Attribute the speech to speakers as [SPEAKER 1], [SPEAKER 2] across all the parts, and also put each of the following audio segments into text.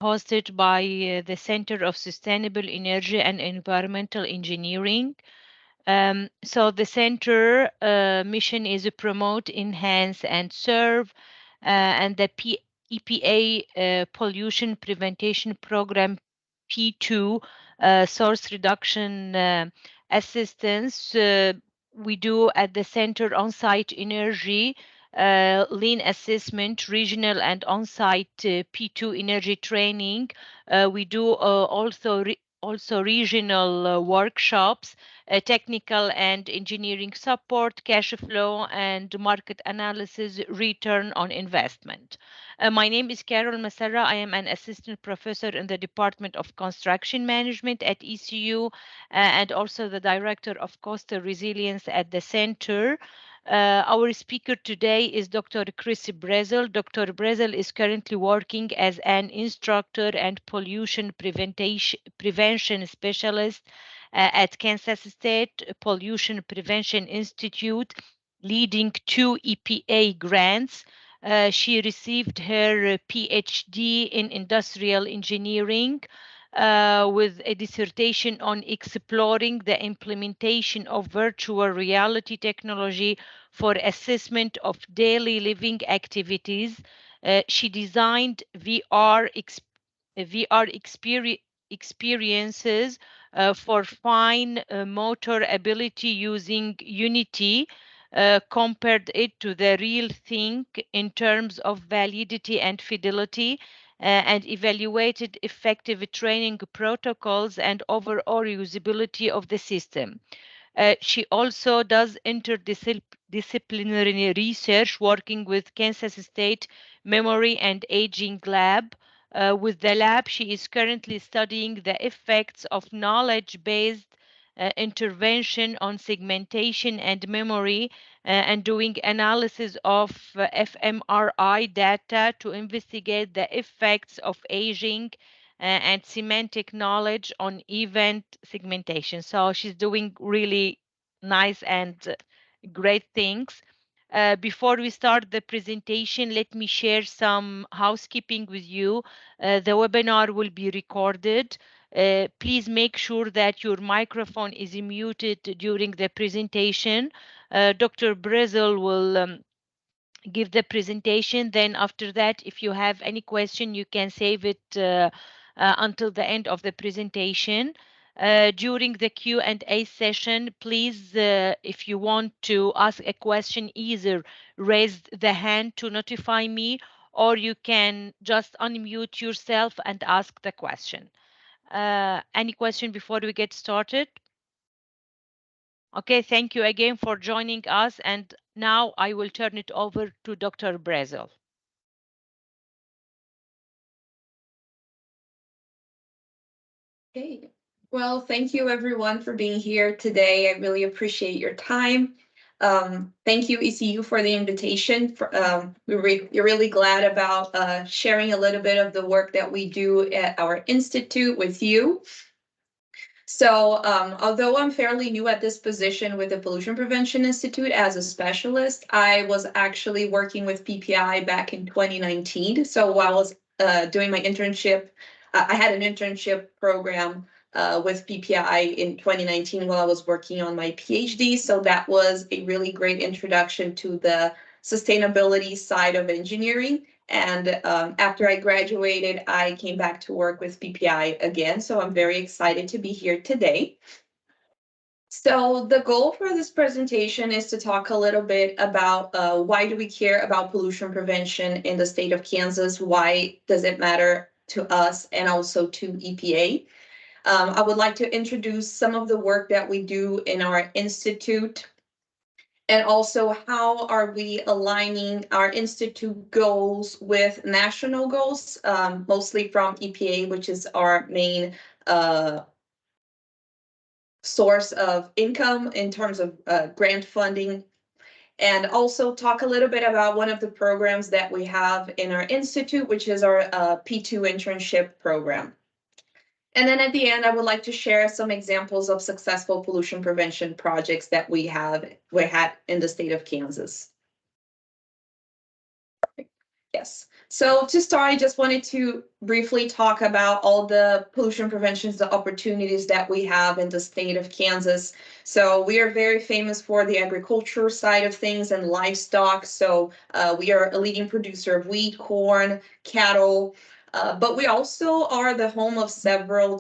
[SPEAKER 1] hosted by the Center of Sustainable Energy and Environmental Engineering. So the center mission is to promote, enhance, and serve, and the EPA pollution prevention program P2 source reduction assistance. We do at the center on-site energy, lean assessment, regional and on-site P2 energy training. We do also regional workshops, technical and engineering support, cash flow, and market analysis, return on investment. My name is Carol Masara. I am an assistant professor in the Department of Construction Management at ECU and also the director of coastal resilience at the center. Our speaker today is Dr. Cris. Dr. Brezel is currently working as an instructor and pollution prevention specialist at Kansas State Pollution Prevention Institute, leading 2 EPA grants. She received her PhD in industrial engineering with a dissertation on exploring the implementation of virtual reality technology for assessment of daily living activities. She designed VR experiences for fine motor ability using Unity, compared it to the real thing in terms of validity and fidelity, and evaluated effective training protocols and overall usability of the system. She also does interdisciplinary research working with Kansas State Memory and Aging Lab. With the lab, she is currently studying the effects of knowledge-based intervention on segmentation and memory, and doing analysis of fMRI data to investigate the effects of aging and semantic knowledge on event segmentation. So she's doing really nice and great things. Before we start the presentation, let me share some housekeeping with you. The webinar will be recorded. Please make sure that your microphone is muted during the presentation. Dr. Brezel will give the presentation. Then after that, if you have any question, you can save it until the end of the presentation. During the Q&A session, please, if you want to ask a question, either raise the hand to notify me, or you can just unmute yourself and ask the question. Any question before we get started? Okay, thank you again for joining us. And now I will turn it over to Dr. Brezel.
[SPEAKER 2] Okay, well, thank you everyone for being here today. I really appreciate your time. Thank you, ECU, for the invitation. We're really glad about sharing a little bit of the work that we do at our institute with you. So although I'm fairly new at this position with the Pollution Prevention Institute as a specialist, I was actually working with PPI back in 2019. So while I was doing my internship, I had an internship program with PPI in 2019 while I was working on my PhD. So that was a really great introduction to the sustainability side of engineering. And after I graduated, I came back to work with PPI again. So I'm very excited to be here today. So the goal for this presentation is to talk a little bit about why do we care about pollution prevention in the state of Kansas? Why does it matter to us and also to EPA? I would like to introduce some of the work that we do in our institute, and also how are we aligning our institute goals with national goals, mostly from EPA, which is our main source of income in terms of grant funding. And also talk a little bit about one of the programs that we have in our institute, which is our P2 internship program. And then at the end, I would like to share some examples of successful pollution prevention projects that we had in the state of Kansas. Yes. So to start, I just wanted to briefly talk about all the pollution prevention opportunities that we have in the state of Kansas. So we are very famous for the agriculture side of things and livestock. So we are a leading producer of wheat, corn, cattle, but we also are the home of several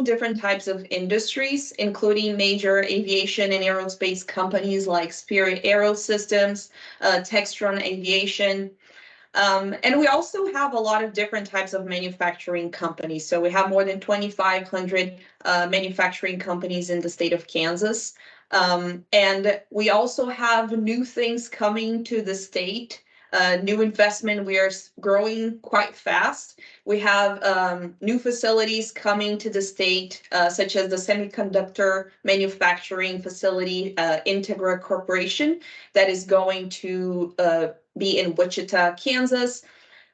[SPEAKER 2] different types of industries, including major aviation and aerospace companies like Spirit Aerosystems, Textron Aviation. And we also have a lot of different types of manufacturing companies. So we have more than 2,500 manufacturing companies in the state of Kansas. And we also have new things coming to the state, new investment. We are growing quite fast. We have new facilities coming to the state, such as the semiconductor manufacturing facility, Integra Corporation, that is going to be in Wichita, Kansas.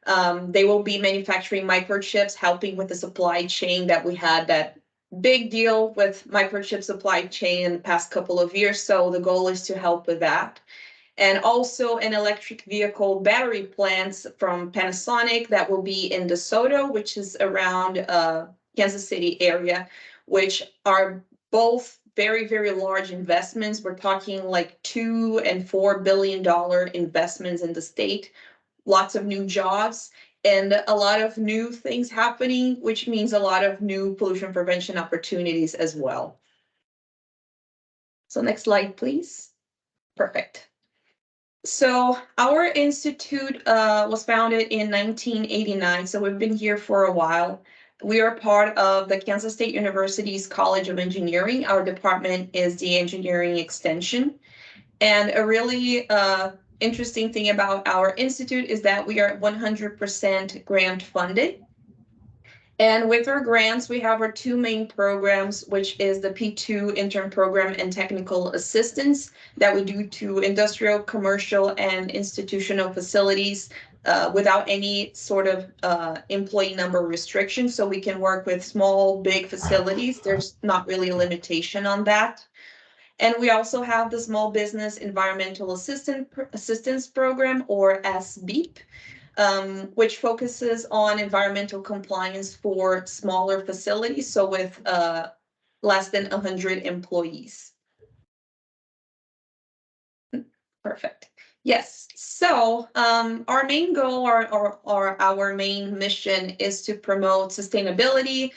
[SPEAKER 2] They will be manufacturing microchips, helping with the supply chain that we had that big deal with microchip supply chain in the past couple of years. So the goal is to help with that. And also an electric vehicle battery plants from Panasonic that will be in DeSoto, which is around Kansas City area, which are both very, very large investments. We're talking like $2 and $4 billion investments in the state, lots of new jobs, and a lot of new things happening, which means a lot of new pollution prevention opportunities as well. So next slide, please. Perfect. So our institute was founded in 1989, so we've been here for a while. We are part of the Kansas State University's College of Engineering. Our department is the engineering extension. And a really interesting thing about our institute is that we are 100% grant funded. And with our grants, we have our two main programs, which is the P2 intern program and technical assistance that we do to industrial, commercial, and institutional facilities without any sort of employee number restriction. So we can work with small, big facilities. There's not really a limitation on that. And we also have the Small Business Environmental Assistance Program, or SBEEP, which focuses on environmental compliance for smaller facilities, so with less than 100 employees. Perfect. Yes. So our main goal or our main mission is to promote sustainability.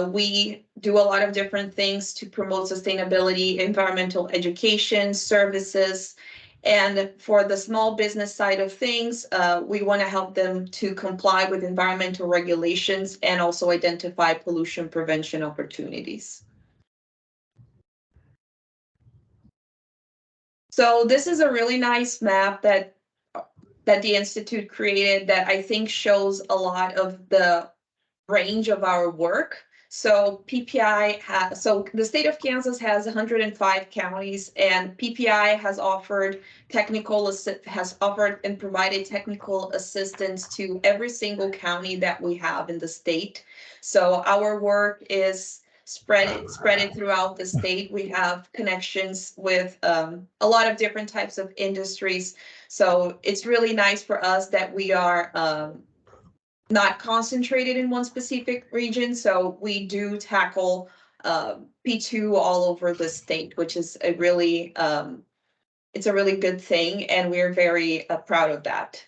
[SPEAKER 2] We do a lot of different things to promote sustainability, environmental education, services. And for the small business side of things, we want to help them to comply with environmental regulations and also identify pollution prevention opportunities. So this is a really nice map that the Institute created that I think shows a lot of the range of our work. So PPI so the state of Kansas has 105 counties, and PPI has offered and provided technical assistance to every single county that we have in the state. So our work is spread it throughout the state. We have connections with a lot of different types of industries. So it's really nice for us that we are not concentrated in one specific region. So we do tackle P2 all over the state, which is a really it's a really good thing, and we're very proud of that.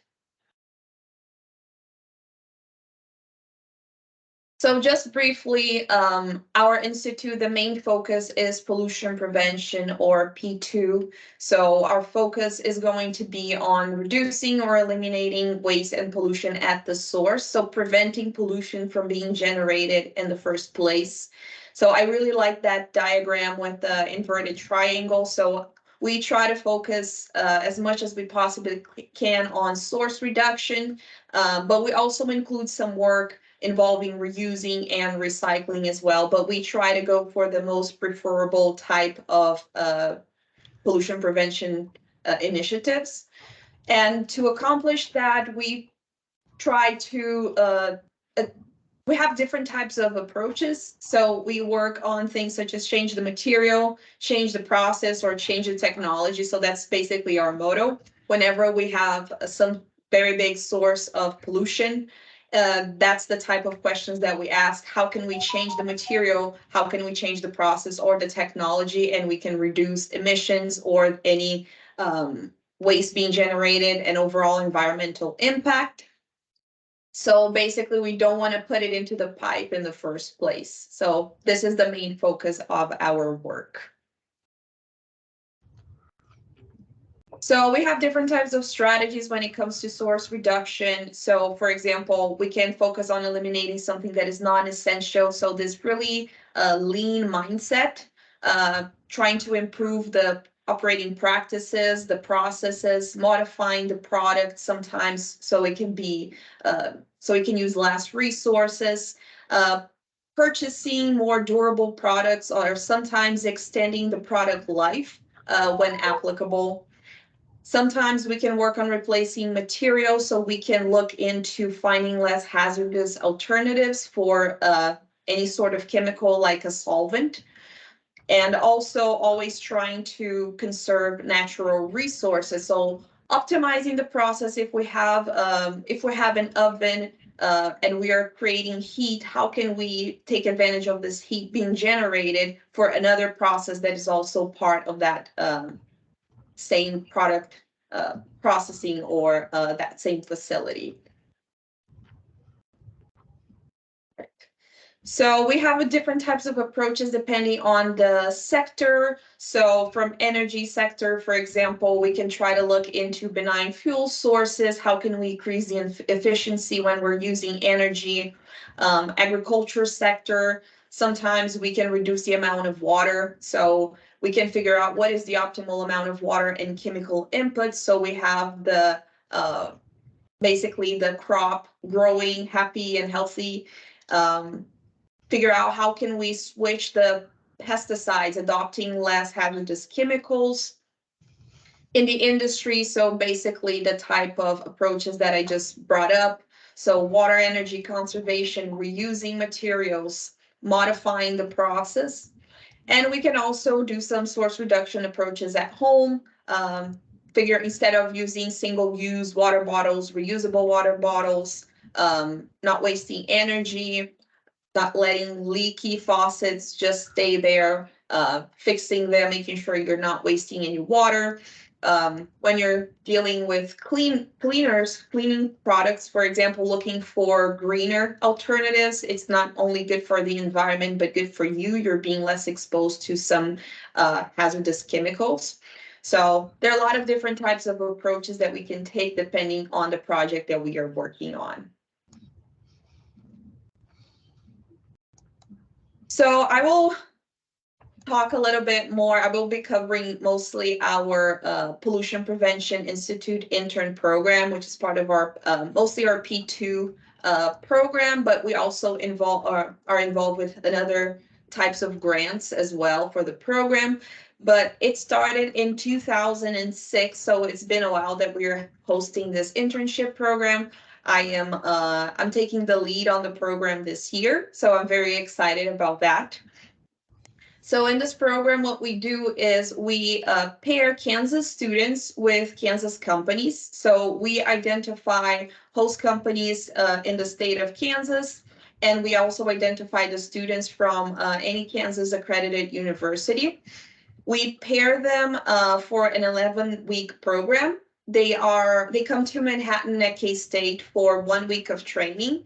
[SPEAKER 2] So just briefly, our institute, the main focus is pollution prevention, or P2. So our focus is going to be on reducing or eliminating waste and pollution at the source. So preventing pollution from being generated in the first place. So I really like that diagram with the inverted triangle. So we try to focus as much as we possibly can on source reduction, but we also include some work involving reusing and recycling as well, but we try to go for the most preferable type of pollution prevention initiatives. And to accomplish that, we try to we have different types of approaches. So we work on things such as change the material, change the process, or change the technology. So that's basically our motto. Whenever we have some very big source of pollution. That's the type of questions that we ask. How can we change the material? How can we change the process or the technology, and we can reduce emissions or any waste being generated and overall environmental impact? So basically, we don't want to put it into the pipe in the first place. So this is the main focus of our work. So we have different types of strategies when it comes to source reduction. So for example, we can focus on eliminating something that is non-essential. So this really lean mindset, trying to improve the operating practices, the processes, modifying the product sometimes so it can be, so it can use less resources, purchasing more durable products, or sometimes extending the product life when applicable. Sometimes we can work on replacing materials, so we can look into finding less hazardous alternatives for any sort of chemical like a solvent. And also always trying to conserve natural resources. So optimizing the process. If we have an oven and we are creating heat, how can we take advantage of this heat being generated for another process that is also part of that same product processing or that same facility. So we have different types of approaches depending on the sector. So from energy sector, for example, we can try to look into benign fuel sources. How can we increase the efficiency when we're using energy? Agriculture sector, sometimes we can reduce the amount of water. So we can figure out what is the optimal amount of water and chemical inputs. So we have the basically the crop growing happy and healthy. Figure out how can we switch the pesticides, adopting less hazardous chemicals in the industry. So basically the type of approaches that I just brought up. So water, energy conservation, reusing materials, modifying the process. And we can also do some source reduction approaches at home. Figure instead of using single-use water bottles, reusable water bottles, not wasting energy, not letting leaky faucets just stay there, fixing them, making sure you're not wasting any water. When you're dealing with cleaning products, for example, looking for greener alternatives, it's not only good for the environment, but good for you. You're being less exposed to some hazardous chemicals. So there are a lot of different types of approaches that we can take depending on the project that we are working on. So I will talk a little bit more. I will be covering mostly our Pollution Prevention Institute intern program, which is part of our mostly our P2 program, but we also are involved with another types of grants as well for the program. But it started in 2006, so it's been a while that we're hosting this internship program. I'm taking the lead on the program this year, so I'm very excited about that. So in this program, what we do is we pair Kansas students with Kansas companies. So we identify host companies in the state of Kansas, and we also identify the students from any Kansas accredited university. We pair them for an 11-week program. They come to Manhattan at K-State for 1 week of training.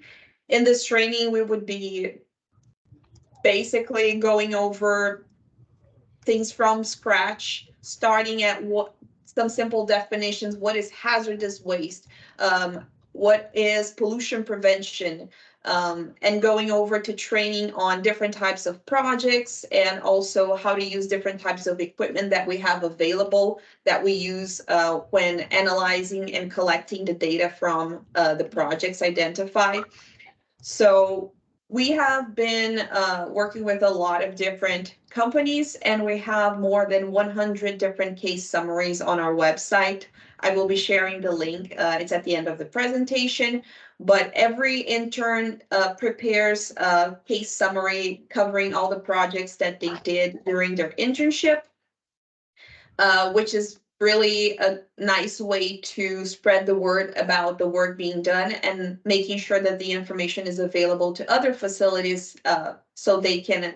[SPEAKER 2] In this training, we would be basically going over things from scratch, starting at some simple definitions. What is hazardous waste? What is pollution prevention? And going over to training on different types of projects, and also how to use different types of equipment that we have available that we use when analyzing and collecting the data from the projects identified. So we have been working with a lot of different companies, and we have more than 100 different case summaries on our website. I will be sharing the link. It's at the end of the presentation, but every intern prepares a case summary covering all the projects that they did during their internship, which is really a nice way to spread the word about the work being done and making sure that the information is available to other facilities so they can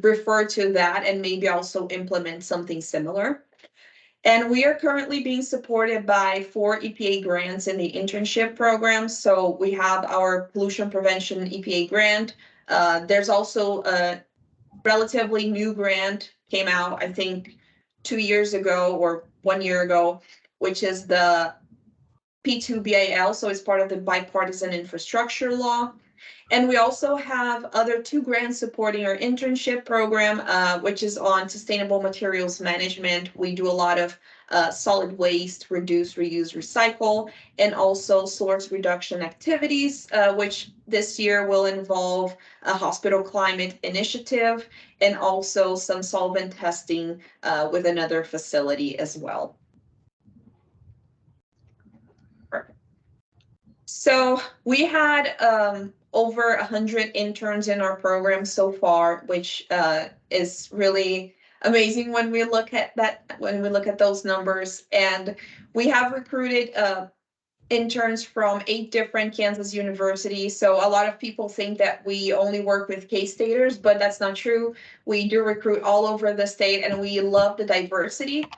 [SPEAKER 2] refer to that and maybe also implement something similar. And we are currently being supported by 4 EPA grants in the internship program. So we have our pollution prevention EPA grant. There's also a relatively new grant came out, I think 2 years ago or 1 year ago, which is the P2 BAL. So it's part of the bipartisan infrastructure law. And we also have other 2 grants supporting our internship program, which is on sustainable materials management. We do a lot of solid waste, reduce, reuse, recycle, and also source reduction activities, which this year will involve a hospital climate initiative and also some solvent testing with another facility as well. So we had over 100 interns in our program so far, which is really amazing when we look at that, when we look at those numbers. And we have recruited interns from 8 different Kansas universities. So a lot of people think that we only work with K-staters, but that's not true. We do recruit all over the state, and we love the diversity.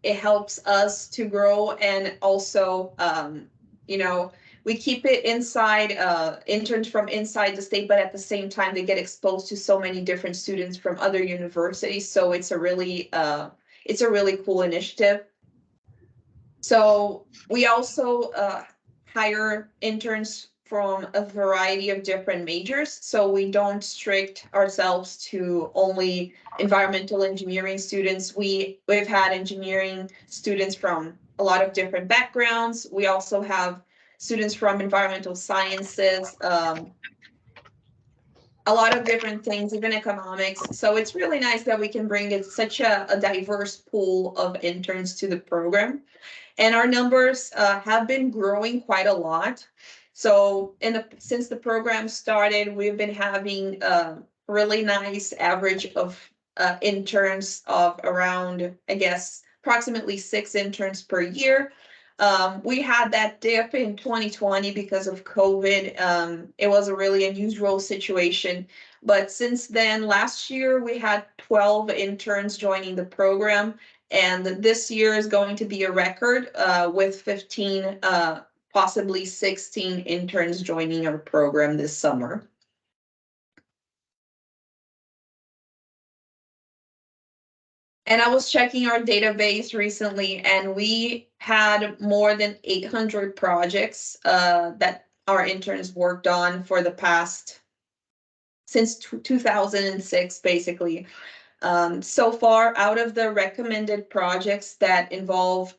[SPEAKER 2] It helps us to grow, and also, you know, we keep it inside, interns from inside the state, but at the same time, they get exposed to so many different students from other universities. So it's a really cool initiative. So we also hire interns from a variety of different majors. So we don't strict ourselves to only environmental engineering students. We've had engineering students from a lot of different backgrounds. We also have students from environmental sciences, a lot of different things, even economics. So it's really nice that we can bring in such a diverse pool of interns to the program. And our numbers have been growing quite a lot. So since the program started, we've been having a really nice average of interns of around, I guess, approximately 6 interns per year. We had that dip in 2020 because of COVID. It was a really unusual situation. But since then, last year, we had 12 interns joining the program. And this year is going to be a record with 15, possibly 16 interns joining our program this summer. And I was checking our database recently, and we had more than 800 projects that our interns worked on for the past, since 2006, basically. So far, out of the recommended projects that involve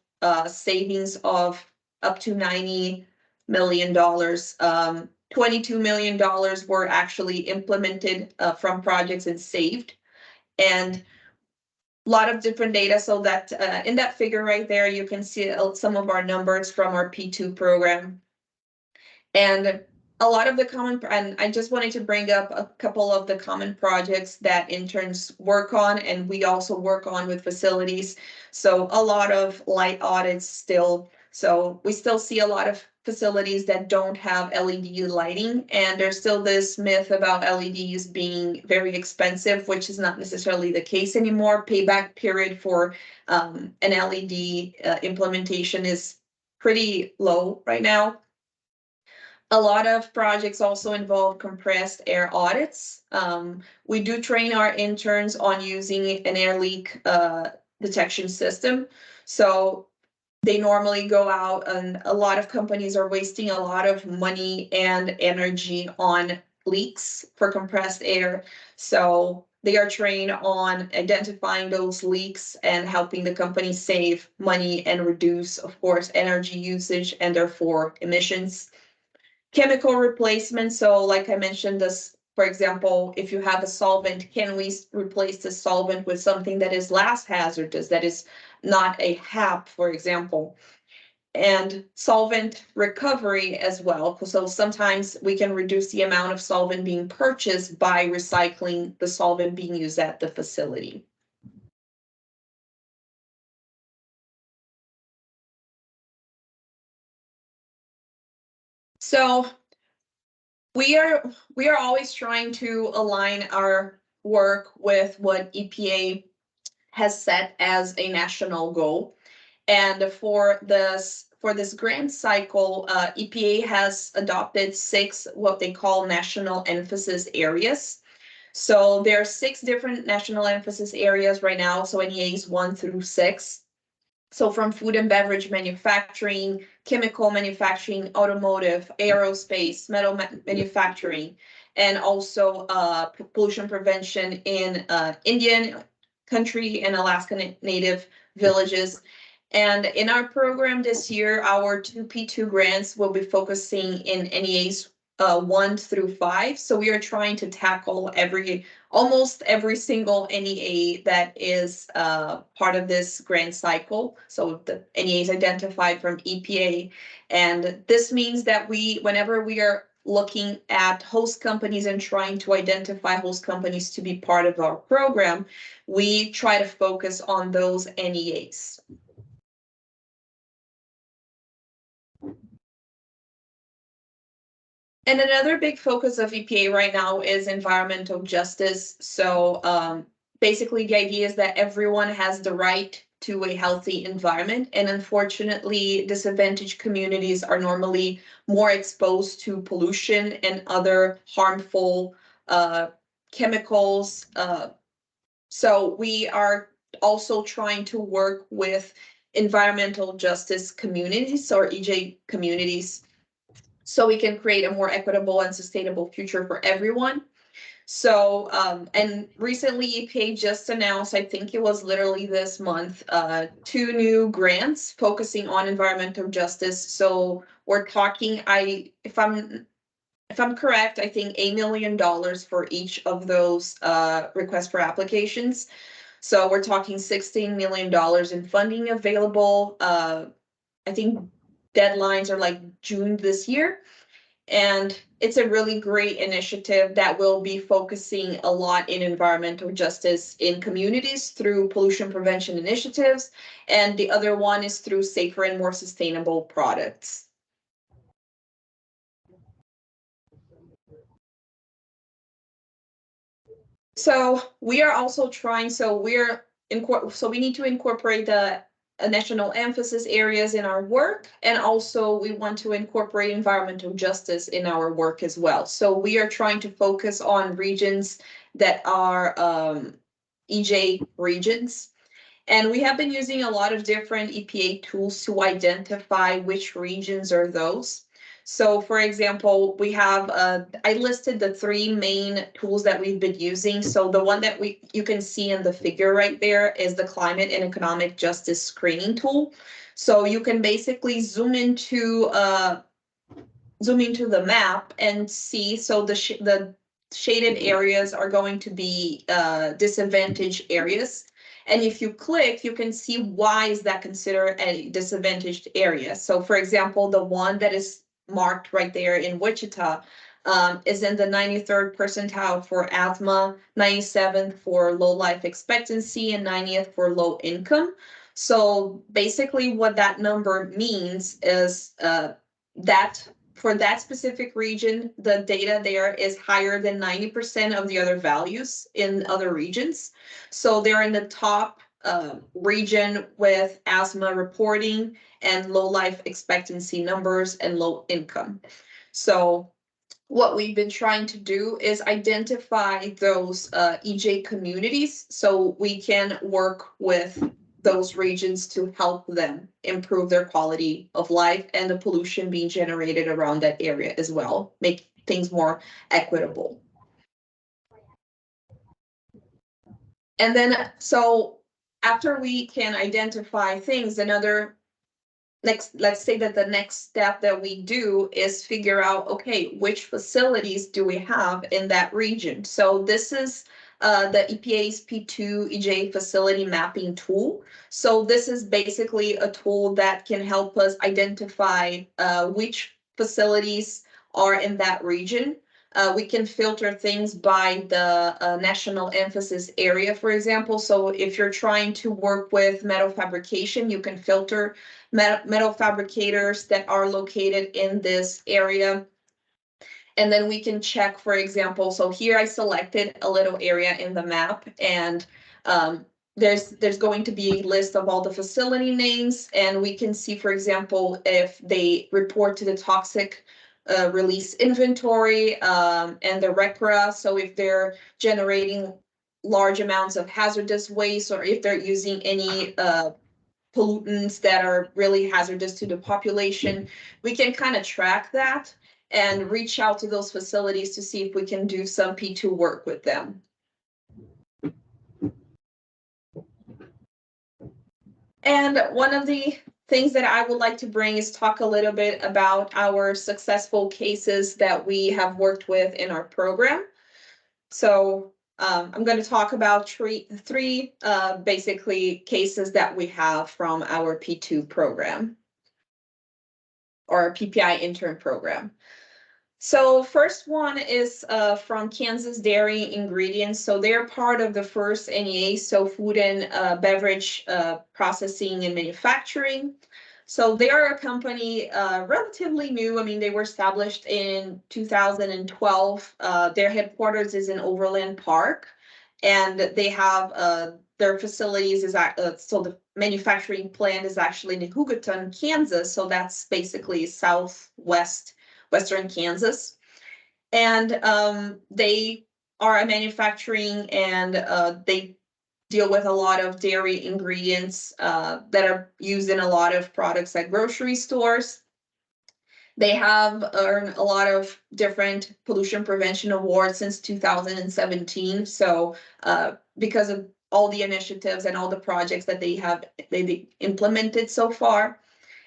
[SPEAKER 2] savings of up to $90 million, $22 million were actually implemented from projects and saved. And a lot of different data, so that in that figure right there, you can see some of our numbers from our P2 program. And a lot of the and I just wanted to bring up a couple of the common projects that interns work on, and we also work on with facilities. So a lot of light audits still. So we still see a lot of facilities that don't have LED lighting, and there's still this myth about LEDs being very expensive, which is not necessarily the case anymore. Payback period for an LED implementation is pretty low right now. A lot of projects also involve compressed air audits. We do train our interns on using an air leak detection system. So they normally go out, and a lot of companies are wasting a lot of money and energy on leaks for compressed air. So they are trained on identifying those leaks and helping the company save money and reduce, of course, energy usage and therefore emissions. Chemical replacement. So like I mentioned, this, for example, if you have a solvent, can we replace the solvent with something that is less hazardous, that is not a HAP, for example? And solvent recovery as well. So sometimes we can reduce the amount of solvent being purchased by recycling the solvent being used at the facility. So we are always trying to align our work with what EPA has set as a national goal. And for this grant cycle, EPA has adopted 6 what they call national emphasis areas. So there are 6 different national emphasis areas right now, so NEAs 1 through 6. So from food and beverage manufacturing, chemical manufacturing, automotive, aerospace, metal manufacturing, and also pollution prevention in Indian country and Alaska Native villages. And in our program this year, our 2 P2 grants will be focusing in NEAs 1 through 5. So we are trying to tackle almost every single NEA that is part of this grant cycle. So the NEAs identified from EPA. And this means that whenever we are looking at host companies and trying to identify host companies to be part of our program, we try to focus on those NEAs. And another big focus of EPA right now is environmental justice. So basically the idea is that everyone has the right to a healthy environment. And unfortunately, disadvantaged communities are normally more exposed to pollution and other harmful chemicals. So we are also trying to work with environmental justice communities or EJ communities so we can create a more equitable and sustainable future for everyone. So, and recently EPA just announced, I think it was literally this month, 2 new grants focusing on environmental justice. So we're talking, if I'm correct, I think $8 million for each of those requests for applications. So we're talking $16 million in funding available. I think deadlines are like June this year. And it's a really great initiative that will be focusing a lot in environmental justice in communities through pollution prevention initiatives. And the other one is through safer and more sustainable products. So we are also trying, so we need to incorporate the national emphasis areas in our work, and also we want to incorporate environmental justice in our work as well. So we are trying to focus on regions that are EJ regions. And we have been using a lot of different EPA tools to identify which regions are those. So for example, we have, I listed the 3 main tools that we've been using. So the one that you can see in the figure right there is the climate and economic justice screening tool. So you can basically zoom into the map and see, so the shaded areas are going to be disadvantaged areas. And if you click, you can see why is that considered a disadvantaged area. So for example, the one that is marked right there in Wichita is in the 93rd percentile for asthma, 97th for low life expectancy, and 90th for low income. So basically what that number means is that for that specific region, the data there is higher than 90% of the other values in other regions. So they're in the top region with asthma reporting and low life expectancy numbers and low income. So what we've been trying to do is identify those EJ communities so we can work with those regions to help them improve their quality of life and the pollution being generated around that area as well, make things more equitable. And then, so after we can identify things, let's say that the next step that we do is figure out, okay, which facilities do we have in that region? So this is the EPA's P2 EJ facility mapping tool. So this is basically a tool that can help us identify which facilities are in that region. We can filter things by the national emphasis area, for example. So if you're trying to work with metal fabrication, you can filter metal fabricators that are located in this area. And then we can check, for example, so here I selected a little area in the map, and there's going to be a list of all the facility names, and we can see, for example, if they report to the toxic release inventory and the RECRA. So if they're generating large amounts of hazardous waste, or if they're using any pollutants that are really hazardous to the population, we can kind of track that and reach out to those facilities to see if we can do some P2 work with them. And one of the things that I would like to bring is talk a little bit about our successful cases that we have worked with in our program. So I'm going to talk about three basically cases that we have from our P2 program, or PPI intern program. So first one is from Kansas Dairy Ingredients. So they're part of the first NEA, so food and beverage processing and manufacturing. So they are a company relatively new. I mean, they were established in 2012. Their headquarters is in Overland Park, and they have their facilities is so the manufacturing plant is actually in Hugoton, Kansas. So that's basically western Kansas. And they are a manufacturing, and they deal with a lot of dairy ingredients that are used in a lot of products at grocery stores. They have earned a lot of different pollution prevention awards since 2017. So because of all the initiatives and all the projects that they implemented so far.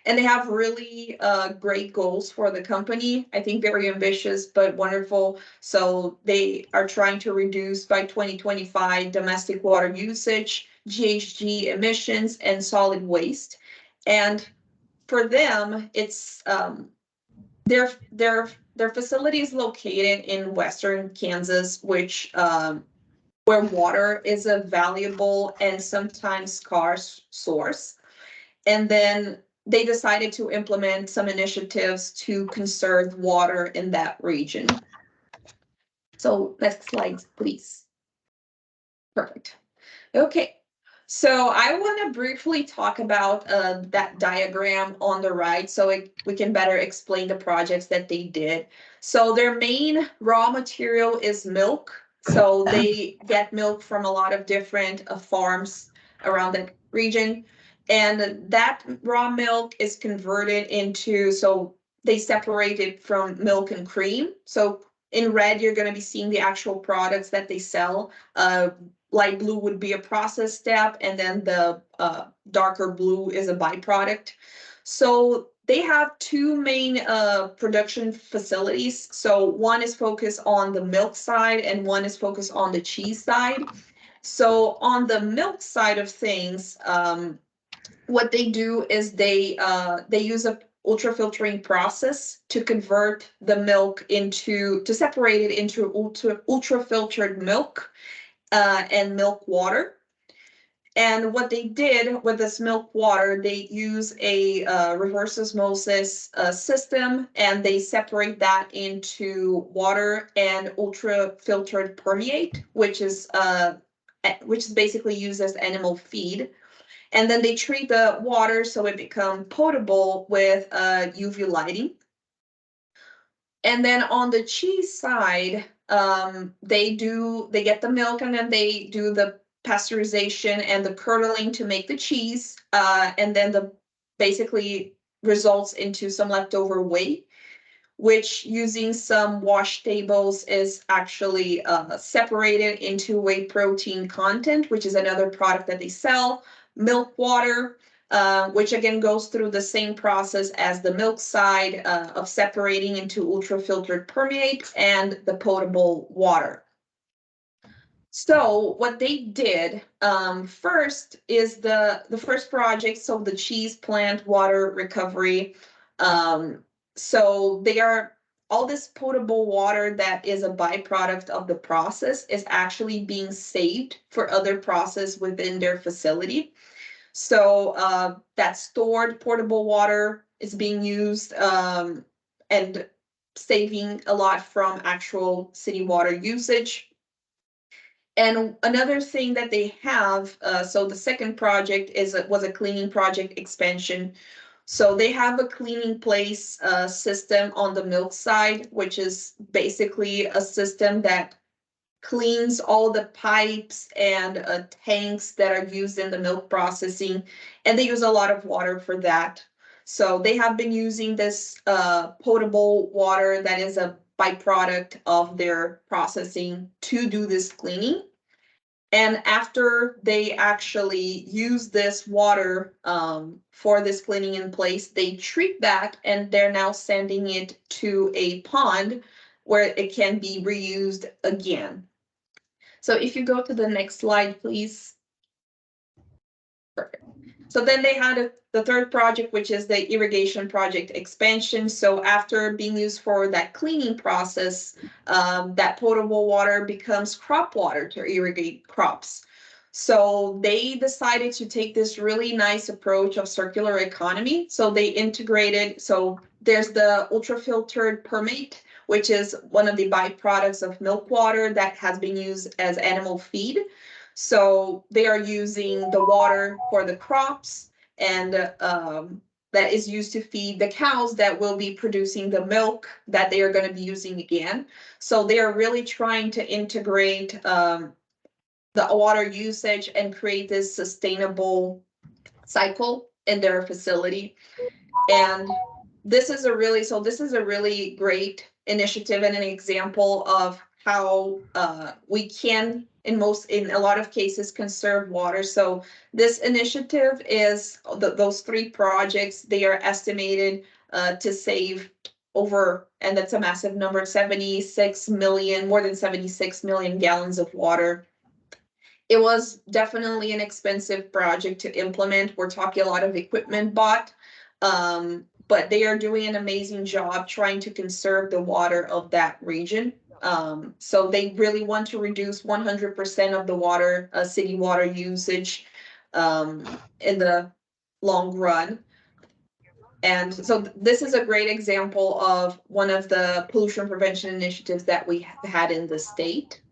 [SPEAKER 2] And they have really great goals for the company. I think very ambitious, but wonderful. So they are trying to reduce by 2025 domestic water usage, GHG emissions, and solid waste. And for them, it's their facility is located in western Kansas, which where water is a valuable and sometimes scarce source. And then they decided to implement some initiatives to conserve water in that region. So next slide, please. Perfect. Okay. So I want to briefly talk about that diagram on the right, so we can better explain the projects that they did. So their main raw material is milk. So they get milk from a lot of different farms around the region. And that raw milk is converted into, so they separate it from milk and cream. So in red, you're going to be seeing the actual products that they sell. Light blue would be a process step, and then the darker blue is a byproduct. So they have two main production facilities. So one is focused on the milk side, and one is focused on the cheese side. So on the milk side of things, what they do is they use a ultrafiltering process to convert the milk to separate it into ultrafiltered milk and milk water. And what they did with this milk water, they use a reverse osmosis system, and they separate that into water and ultrafiltered permeate, which is basically used as animal feed. And then they treat the water so it becomes potable with UV lighting. And then on the cheese side, they get the milk, and then they do the pasteurization and the curdling to make the cheese. And then basically results into some leftover whey, which using some wash tables is actually separated into whey protein content, which is another product that they sell. Milk water, which again goes through the same process as the milk side of separating into ultrafiltered permeate and the potable water. So what they did first is the first project, so the cheese plant water recovery. So they are all this potable water that is a byproduct of the process is actually being saved for other process within their facility. So that stored portable water is being used and saving a lot from actual city water usage. And another thing that they have, so the second project was a cleaning project expansion. So they have a cleaning place system on the milk side, which is basically a system that cleans all the pipes and tanks that are used in the milk processing, and they use a lot of water for that. So they have been using this potable water that is a byproduct of their processing to do this cleaning. And after they actually use this water for this cleaning in place, they treat that and they're now sending it to a pond where it can be reused again. So if you go to the next slide, please. Perfect. So then they had the third project, which is the irrigation project expansion. So after being used for that cleaning process, that potable water becomes crop water to irrigate crops. So they decided to take this really nice approach of circular economy. So they integrated, so there's the ultra-filtered permate, which is one of the byproducts of milk water that has been used as animal feed. So they are using the water for the crops, and that is used to feed the cows that will be producing the milk that they are going to be using again. So they are really trying to integrate the water usage and create this sustainable cycle in their facility. And this is a really great initiative and an example of how we can in a lot of cases conserve water. So this initiative is those three projects, they are estimated to save over, and that's a massive number, 76 million, more than 76 million gallons of water. It was definitely an expensive project to implement. We're talking a lot of equipment bought, but they are doing an amazing job trying to conserve the water of that region. So they really want to reduce 100% of the water, city water usage in the long run. And so this is a great example of one of the pollution prevention initiatives that we had in the state.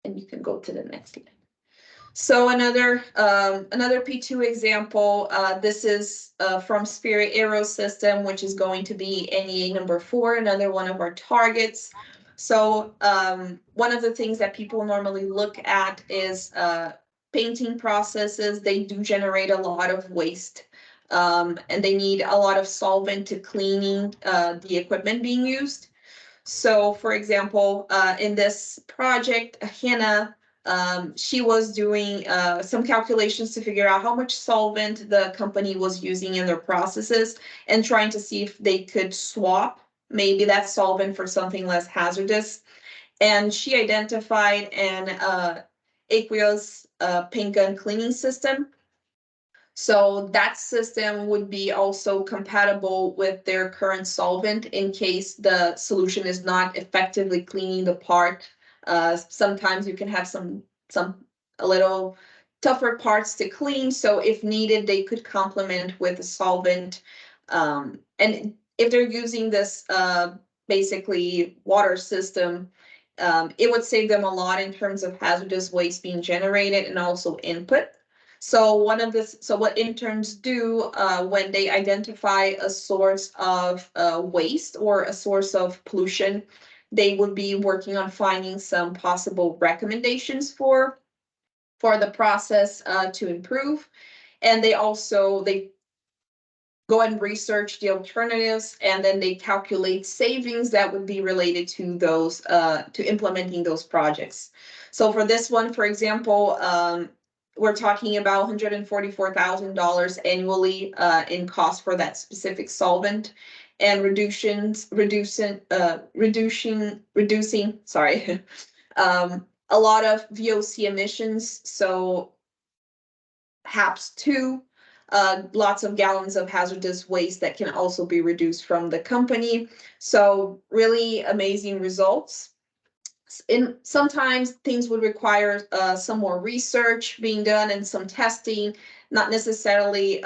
[SPEAKER 2] And you can go to the next slide. So another P2 example, this is from Spirit Aero System, which is going to be NEA number 4, another one of our targets. So one of the things that people normally look at is painting processes. They do generate a lot of waste, and they need a lot of solvent to cleaning the equipment being used. So for example, in this project, Hannah, she was doing some calculations to figure out how much solvent the company was using in their processes and trying to see if they could swap maybe that solvent for something less hazardous. And she identified an aqueous paint gun cleaning system. So that system would be also compatible with their current solvent in case the solution is not effectively cleaning the part. Sometimes you can have some a little tougher parts to clean. So if needed, they could complement with a solvent. And if they're using this basically water system, it would save them a lot in terms of hazardous waste being generated and also input. So what interns do when they identify a source of waste or a source of pollution, they would be working on finding some possible recommendations for the process to improve. And they go and research the alternatives, and then they calculate savings that would be related to those to implementing those projects. So for this one, for example, we're talking about $144,000 annually in cost for that specific solvent, and reducing sorry a lot of VOC emissions. So HAPS 2 lots of gallons of hazardous waste that can also be reduced from the company. So really amazing results. Sometimes things would require some more research being done and some testing. Not necessarily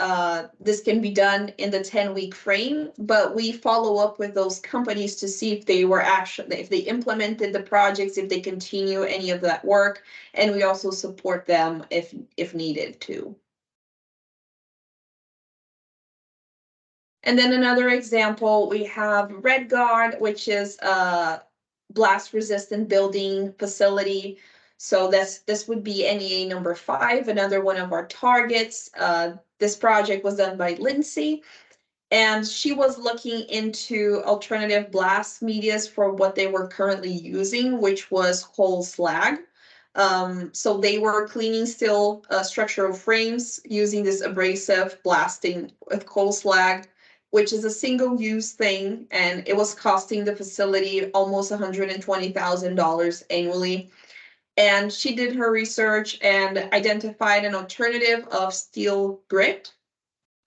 [SPEAKER 2] this can be done in the 10-week frame, but we follow up with those companies to see if they were actually, if they implemented the projects, if they continue any of that work, and we also support them if needed to. And then another example, we have RedGuard, which is a blast resistant building facility. So this would be NEA number 5, another one of our targets. This project was done by Lindsay, and she was looking into alternative blast medias for what they were currently using, which was coal slag. So they were cleaning steel structural frames using this abrasive blasting with coal slag, which is a single-use thing, and it was costing the facility almost $120,000 annually. And she did her research and identified an alternative of steel grit,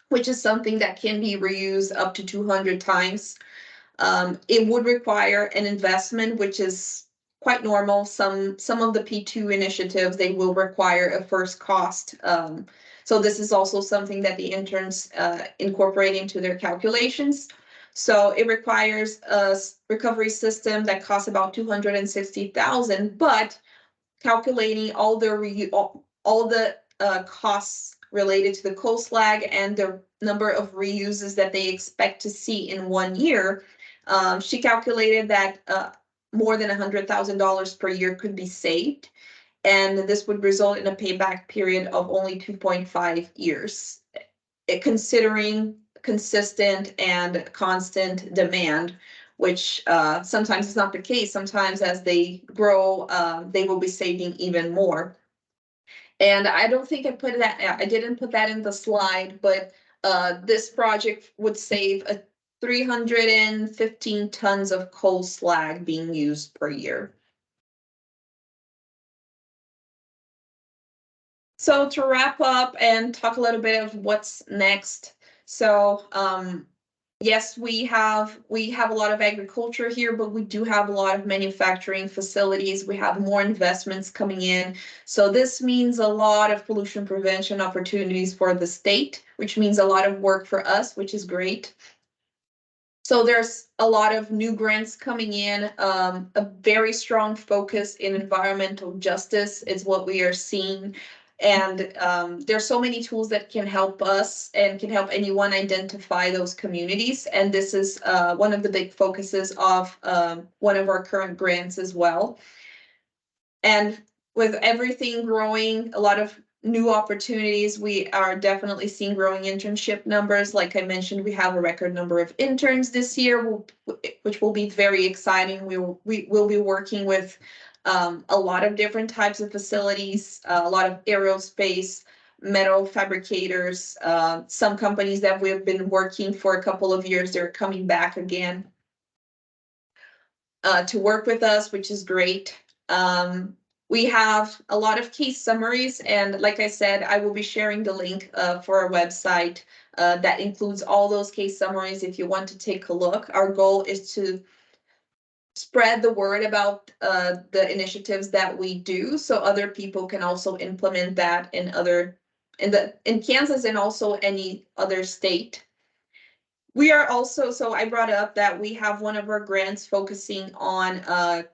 [SPEAKER 2] which is something that can be reused up to 200 times. It would require an investment, which is quite normal. Some of the P2 initiatives, they will require a first cost. So this is also something that the interns incorporate into their calculations. So it requires a recovery system that costs about $260,000, but calculating all the costs related to the coal slag and the number of reuses that they expect to see in 1 year, she calculated that more than $100,000 per year could be saved, and this would result in a payback period of only 2.5 years, considering consistent and constant demand, which sometimes is not the case. Sometimes as they grow, they will be saving even more. And I don't think I didn't put that in the slide, but this project would save 315 tons of coal slag being used per year. So to wrap up and talk a little bit of what's next. So yes, we have a lot of agriculture here, but we do have a lot of manufacturing facilities. We have more investments coming in. So this means a lot of pollution prevention opportunities for the state, which means a lot of work for us, which is great. So there's a lot of new grants coming in. A very strong focus in environmental justice is what we are seeing. And there's so many tools that can help us and can help anyone identify those communities. And this is one of the big focuses of one of our current grants as well. And with everything growing, a lot of new opportunities, we are definitely seeing growing internship numbers. Like I mentioned, we have a record number of interns this year, which will be very exciting. We will be working with a lot of different types of facilities, a lot of aerospace, metal fabricators, some companies that we've been working for a couple of years, they're coming back again to work with us, which is great. We have a lot of case summaries, and like I said, I will be sharing the link for our website that includes all those case summaries if you want to take a look. Our goal is to spread the word about the initiatives that we do, so other people can also implement that in Kansas and also any other state. We are also, so I brought up that we have one of our grants focusing on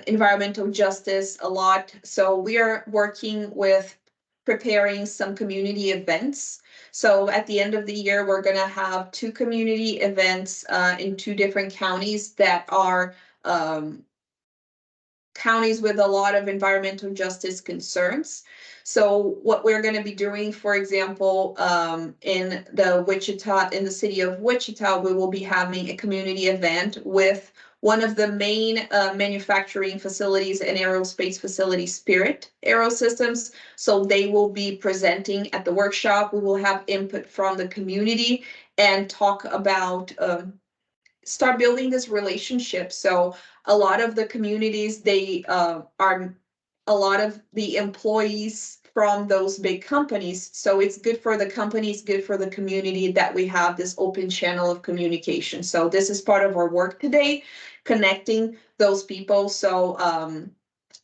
[SPEAKER 2] environmental justice a lot. So we are working with preparing some community events. So at the end of the year, we're going to have 2 community events in 2 different counties that are counties with a lot of environmental justice concerns. So what we're going to be doing, for example, in the city of Wichita, we will be having a community event with one of the main manufacturing facilities and aerospace facility, Spirit Aerosystems. So they will be presenting at the workshop. We will have input from the community and talk about start building this relationship. So a lot of the communities, they are a lot of the employees from those big companies. So it's good for the companies, good for the community that we have this open channel of communication. So this is part of our work today, connecting those people. So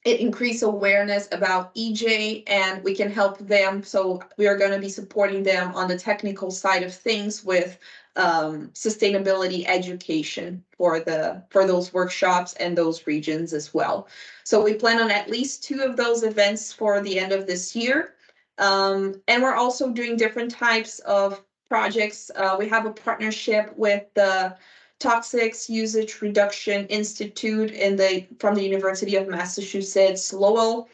[SPEAKER 2] it increase awareness about EJ, and we can help them. So we are going to be supporting them on the technical side of things with sustainability education for those workshops and those regions as well. So we plan on at least 2 of those events for the end of this year. And we're also doing different types of projects. We have a partnership with the Toxics Usage Reduction Institute from the University of Massachusetts, Lowell.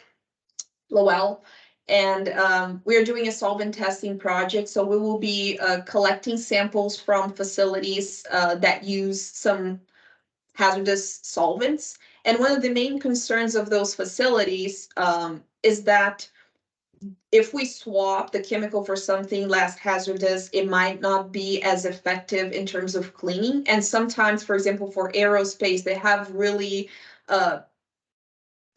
[SPEAKER 2] And we are doing a solvent testing project. So we will be collecting samples from facilities that use some hazardous solvents. And one of the main concerns of those facilities is that if we swap the chemical for something less hazardous, it might not be as effective in terms of cleaning. And sometimes, for example, for aerospace, they have really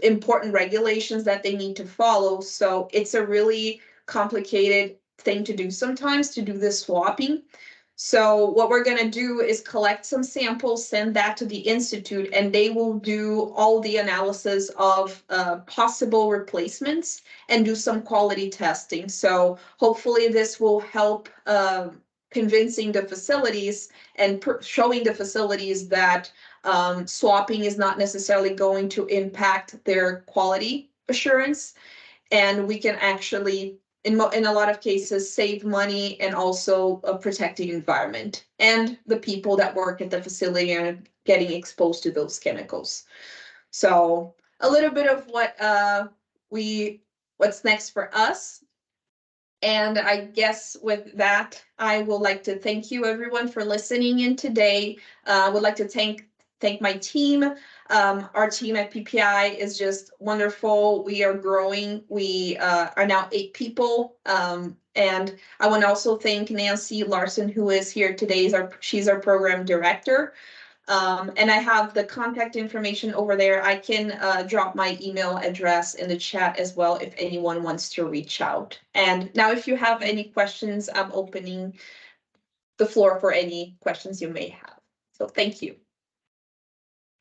[SPEAKER 2] important regulations that they need to follow. So it's a really complicated thing to do sometimes, to do this swapping. So what we're going to do is collect some samples, send that to the Institute, and they will do all the analysis of possible replacements and do some quality testing. So hopefully this will help convincing the facilities and showing the facilities that swapping is not necessarily going to impact their quality assurance. And we can actually, in a lot of cases, save money and also protect the environment and the people that work at the facility and getting exposed to those chemicals. So a little bit of what's next for us. And I guess with that, I would like to thank you everyone for listening in today. I would like to thank my team. Our team at PPI is just wonderful. We are growing. We are now 8 people. And I want to also thank Nancy Larson, who is here today. She's our program director. And I have the contact information over there. I can drop my email address in the chat as well if anyone wants to reach out. And now if you have any questions, I'm opening the floor for any questions you may have. So thank you.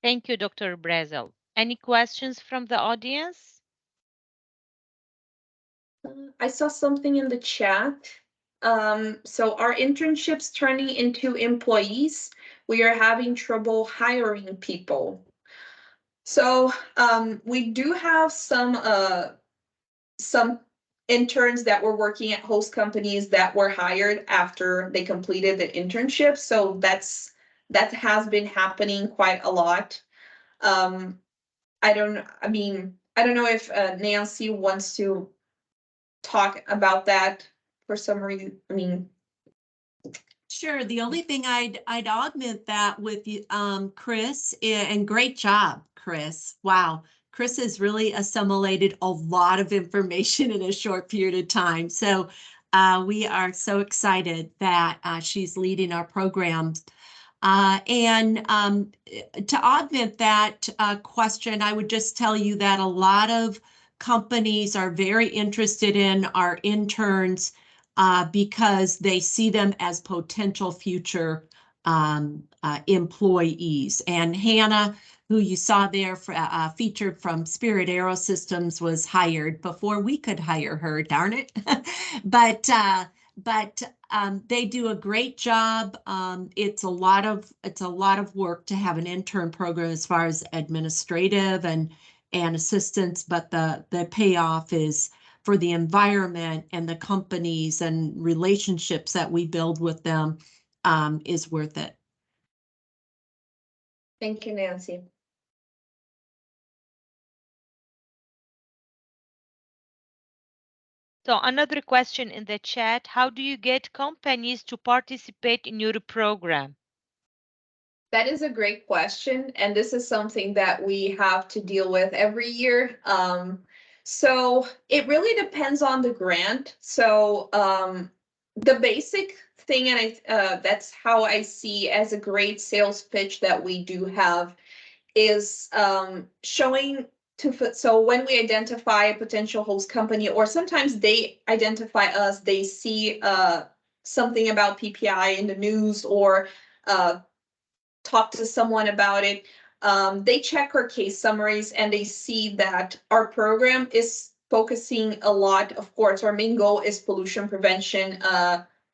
[SPEAKER 1] Thank you, Dr. Brazel. Any questions from the audience?
[SPEAKER 2] I saw something in the chat. So our internships turning into employees, we are having trouble hiring people. So we do have some interns that were working at host companies that were hired after they completed the internship. So that has been happening quite a lot. I don't know if Nancy wants to talk about that for some reason.
[SPEAKER 3] Sure. The only thing I'd augment that with Cris, and great job, Cris. Wow. Cris has really assimilated a lot of information in a short period of time. So we are so excited that she's leading our programs. And to augment that question, I would just tell you that a lot of companies are very interested in our interns because they see them as potential future employees. And Hannah, who you saw there featured from Spirit Aerosystems, was hired before we could hire her, darn it. But they do a great job. It's a lot of work to have an intern program as far as administrative and assistance, but the payoff is for the environment and the companies and relationships that we build with them is worth it.
[SPEAKER 2] Thank you, Nancy.
[SPEAKER 1] So another question in the chat, how do you get companies to participate in your program?
[SPEAKER 2] That is a great question, and this is something that we have to deal with every year. So it really depends on the grant. So the basic thing, and that's how I see as a great sales pitch that we do have, is showing so when we identify a potential host company, or sometimes they identify us, they see something about PPI in the news, or talk to someone about it. They check our case summaries and they see that our program is focusing a lot. Of course, our main goal is pollution prevention,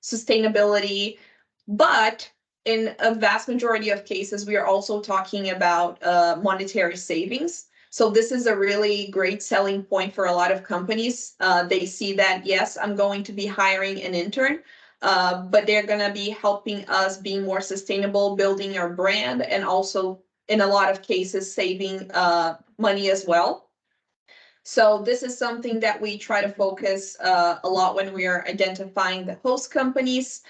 [SPEAKER 2] sustainability, but in a vast majority of cases, we are also talking about monetary savings. So this is a really great selling point for a lot of companies. They see that, yes, I'm going to be hiring an intern, but they're going to be helping us be more sustainable, building our brand, and also in a lot of cases saving money as well. So this is something that we try to focus a lot when we are identifying the host companies.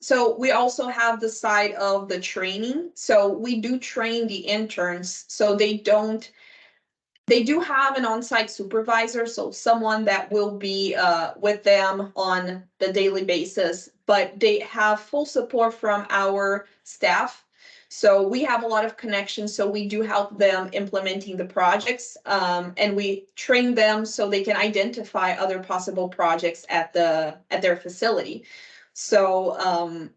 [SPEAKER 2] So we also have the side of the training. So we do train the interns, so they do have an on-site supervisor, so someone that will be with them on the daily basis, but they have full support from our staff. So we have a lot of connections, so we do help them implementing the projects, and we train them so they can identify other possible projects at their facility. So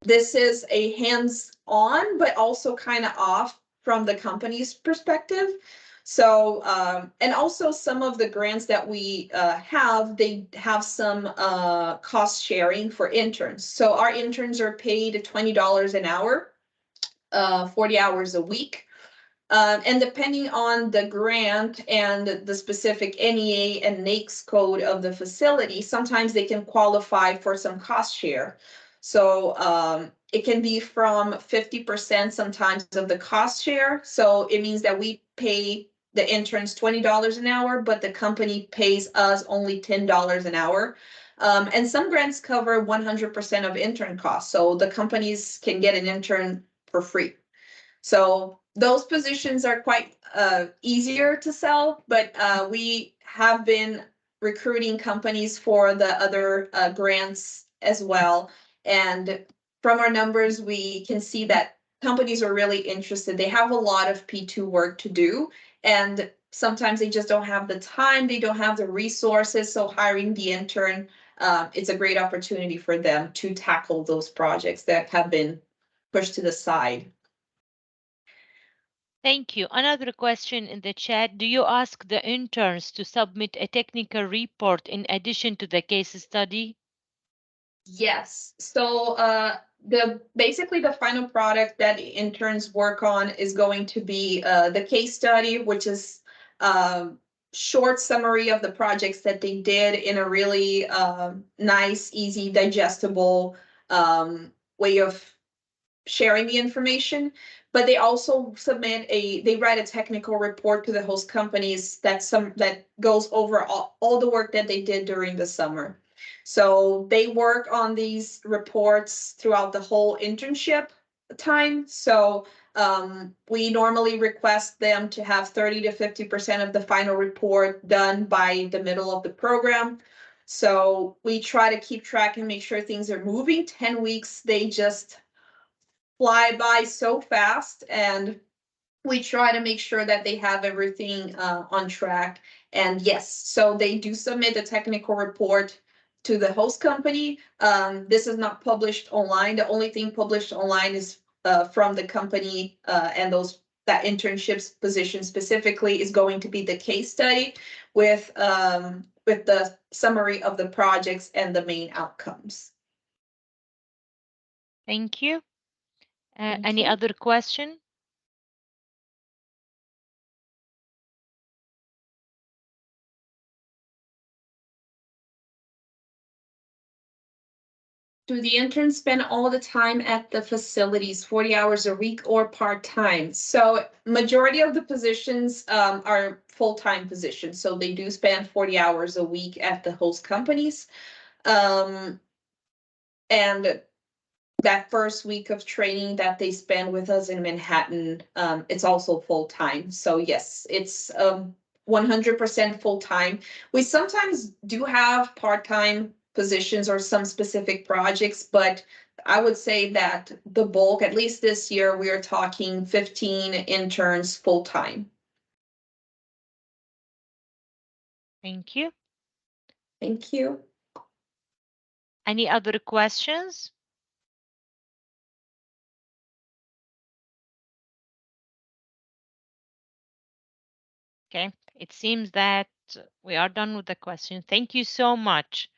[SPEAKER 2] this is a hands-on, but also kind of off from the company's perspective. So, and also some of the grants that we have, they have some cost sharing for interns. So our interns are paid $20 an hour, 40 hours a week. And depending on the grant and the specific NEA and NAICS code of the facility, sometimes they can qualify for some cost share. So it can be from 50% sometimes of the cost share. So it means that we pay the interns $20 an hour, but the company pays us only $10 an hour. And some grants cover 100% of intern costs. So the companies can get an intern for free. So those positions are quite easier to sell, but we have been recruiting companies for the other grants as well. And from our numbers, we can see that companies are really interested. They have a lot of P2 work to do, and sometimes they just don't have the time, they don't have the resources. So hiring the intern, it's a great opportunity for them to tackle those projects that have been pushed to the side.
[SPEAKER 1] Thank you. Another question in the chat. Do you ask the interns to submit a technical report in addition to the case study?
[SPEAKER 2] Yes. So basically the final product that interns work on is going to be the case study, which is short summary of the projects that they did in a really nice, easy, digestible way of sharing the information. But they also they write a technical report to the host companies that goes over all the work that they did during the summer. So they work on these reports throughout the whole internship time. So we normally request them to have 30 to 50% of the final report done by the middle of the program. So we try to keep track and make sure things are moving. 10 weeks, they just fly by so fast, and we try to make sure that they have everything on track. And yes, so they do submit a technical report to the host company. This is not published online. The only thing published online is from the company, and that internships position specifically is going to be the case study with the summary of the projects and the main outcomes.
[SPEAKER 1] Thank you.
[SPEAKER 2] Thank
[SPEAKER 1] Any
[SPEAKER 2] you.
[SPEAKER 1] other question?
[SPEAKER 2] Do the interns spend all the time at the facilities, 40 hours a week or part-time? So majority of the positions are full-time positions. So they do spend 40 hours a week at the host companies. And that first week of training that they spend with us in Manhattan, it's also full-time. So yes, it's 100% full-time. We sometimes do have part-time positions or some specific projects, but I would say that the bulk, at least this year, we are talking 15 interns full-time.
[SPEAKER 1] Thank you.
[SPEAKER 2] Thank you.
[SPEAKER 1] Any other questions? Okay, it seems that we are done with the question. Thank you so much.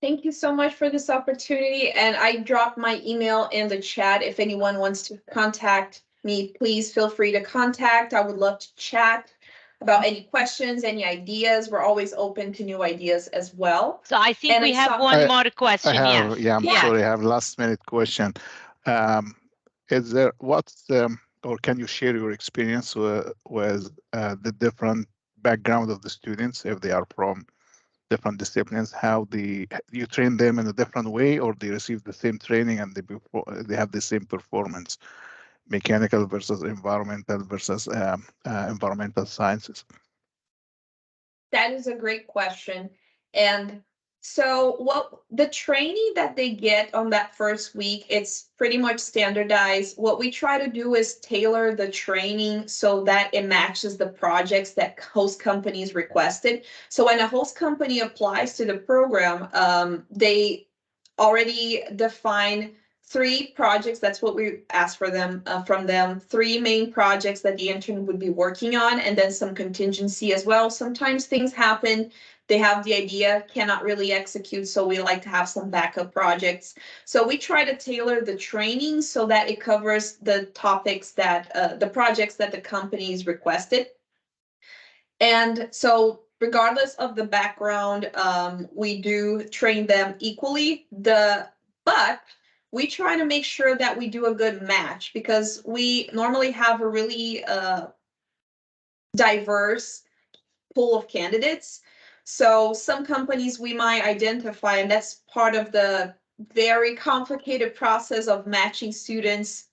[SPEAKER 2] Thank you so much for this opportunity. And I dropped my email in the chat. If anyone wants to contact me, please feel free to contact. I would love to chat about any questions, any ideas. We're always open to new ideas as well.
[SPEAKER 1] So I think
[SPEAKER 2] And
[SPEAKER 1] we
[SPEAKER 2] I
[SPEAKER 1] have
[SPEAKER 2] saw-
[SPEAKER 1] one more question.
[SPEAKER 4] I have,
[SPEAKER 1] Yeah.
[SPEAKER 4] I'm
[SPEAKER 2] Yeah.
[SPEAKER 4] sorry, I have last minute question. Is there or can you share your experience with the different background of the students, if they are from different disciplines, how you train them in a different way, or they receive the same training and they have the same performance, mechanical versus environmental versus environmental sciences?
[SPEAKER 2] That is a great question. And so what the training that they get on that first week, it's pretty much standardized. What we try to do is tailor the training so that it matches the projects that host companies requested. So when a host company applies to the program, they already define 3 projects. That's what we ask for them from them. 3 main projects that the intern would be working on, and then some contingency as well. Sometimes things happen. They have the idea, cannot really execute, so we like to have some backup projects. So we try to tailor the training so that it covers the topics that the projects that the companies requested. And so regardless of the background, we do train them equally. But we try to make sure that we do a good match, because we normally have a really diverse pool of candidates. So some companies we might identify, and that's part of the very complicated process of matching students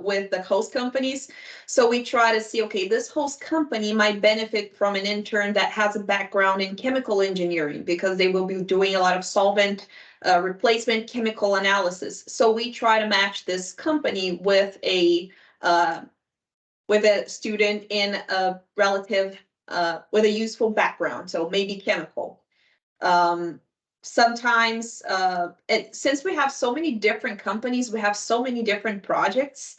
[SPEAKER 2] with the host companies. So we try to see, okay, this host company might benefit from an intern that has a background in chemical engineering, because they will be doing a lot of solvent replacement, chemical analysis. So we try to match this company with a student in a relative with a useful background, so maybe chemical. Sometimes, since we have so many different companies, we have so many different projects.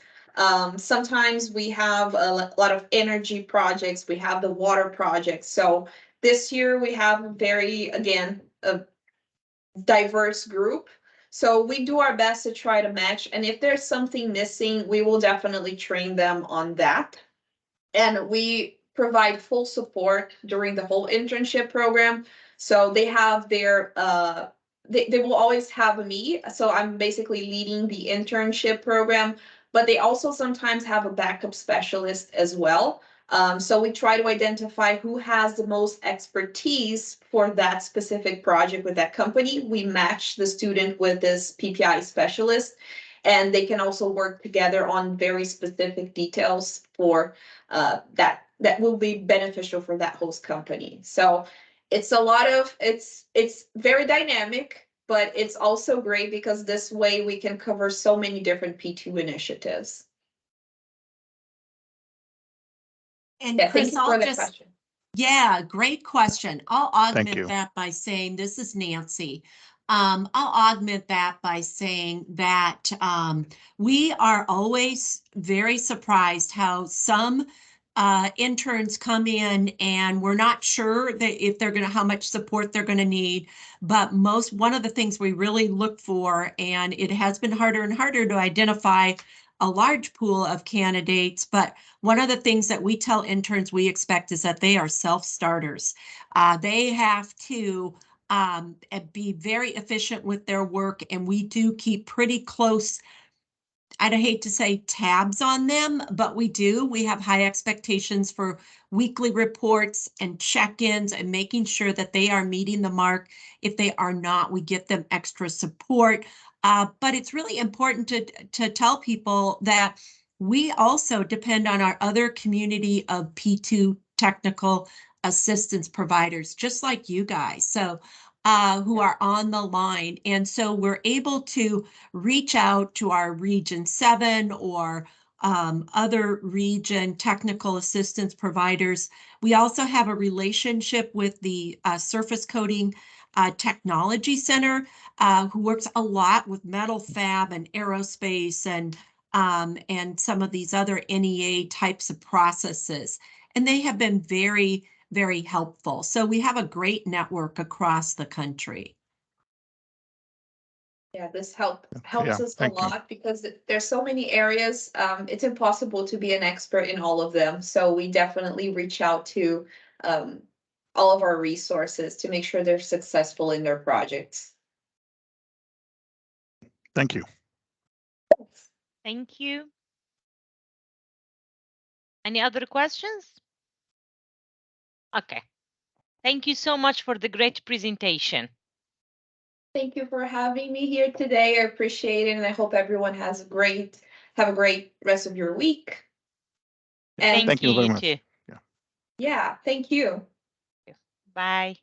[SPEAKER 2] Sometimes we have a lot of energy projects, we have the water projects. So this year we have again, a diverse group. So we do our best to try to match. And if there's something missing, we will definitely train them on that. And we provide full support during the whole internship program. So they have their, they will always have me. So I'm basically leading the internship program, but they also sometimes have a backup specialist as well. So we try to identify who has the most expertise for that specific project with that company. We match the student with this PPI specialist, and they can also work together on very specific details for that will be beneficial for that host company. So it's it's very dynamic, but it's also great because this way we can cover so many different P2 initiatives.
[SPEAKER 3] And
[SPEAKER 2] Yeah,
[SPEAKER 3] Cris,
[SPEAKER 2] thank you for the question.
[SPEAKER 3] Yeah, great question. I'll
[SPEAKER 4] Thank
[SPEAKER 3] augment
[SPEAKER 4] you.
[SPEAKER 3] that by saying, this is Nancy. I'll augment that by saying that we are always very surprised how some interns come in and we're not sure that if they're going to, how much support they're going to need. But one of the things we really look for, and it has been harder and harder to identify a large pool of candidates, but one of the things that we tell interns we expect is that they are self-starters. They have to be very efficient with their work, and we do keep pretty close, I'd hate to say tabs on them, but we do. We have high expectations for weekly reports and check-ins and making sure that they are meeting the mark. If they are not, we get them extra support. But it's really important to tell people that we also depend on our other community of P2 technical assistance providers, just like you guys. So who are on the line. And so we're able to reach out to our Region 7 or other region technical assistance providers. We also have a relationship with the Surface Coating Technology Center, who works a lot with metal fab and aerospace and some of these other NEA types of processes. And they have been very, very helpful. So we have a great network across the country.
[SPEAKER 2] Yeah, this helps us a lot because there's so many areas. It's impossible to be an expert in all of them. So we definitely reach out to all of our resources to make sure they're successful in their projects.
[SPEAKER 4] Thank you.
[SPEAKER 1] Thank you. Any other questions? Okay. Thank you so much for the great presentation.
[SPEAKER 2] Thank you for having me here today. I appreciate it, and I hope everyone have a great rest of your week. And
[SPEAKER 1] Thank you
[SPEAKER 4] very much.
[SPEAKER 1] too.
[SPEAKER 2] Yeah, thank you.
[SPEAKER 1] Bye.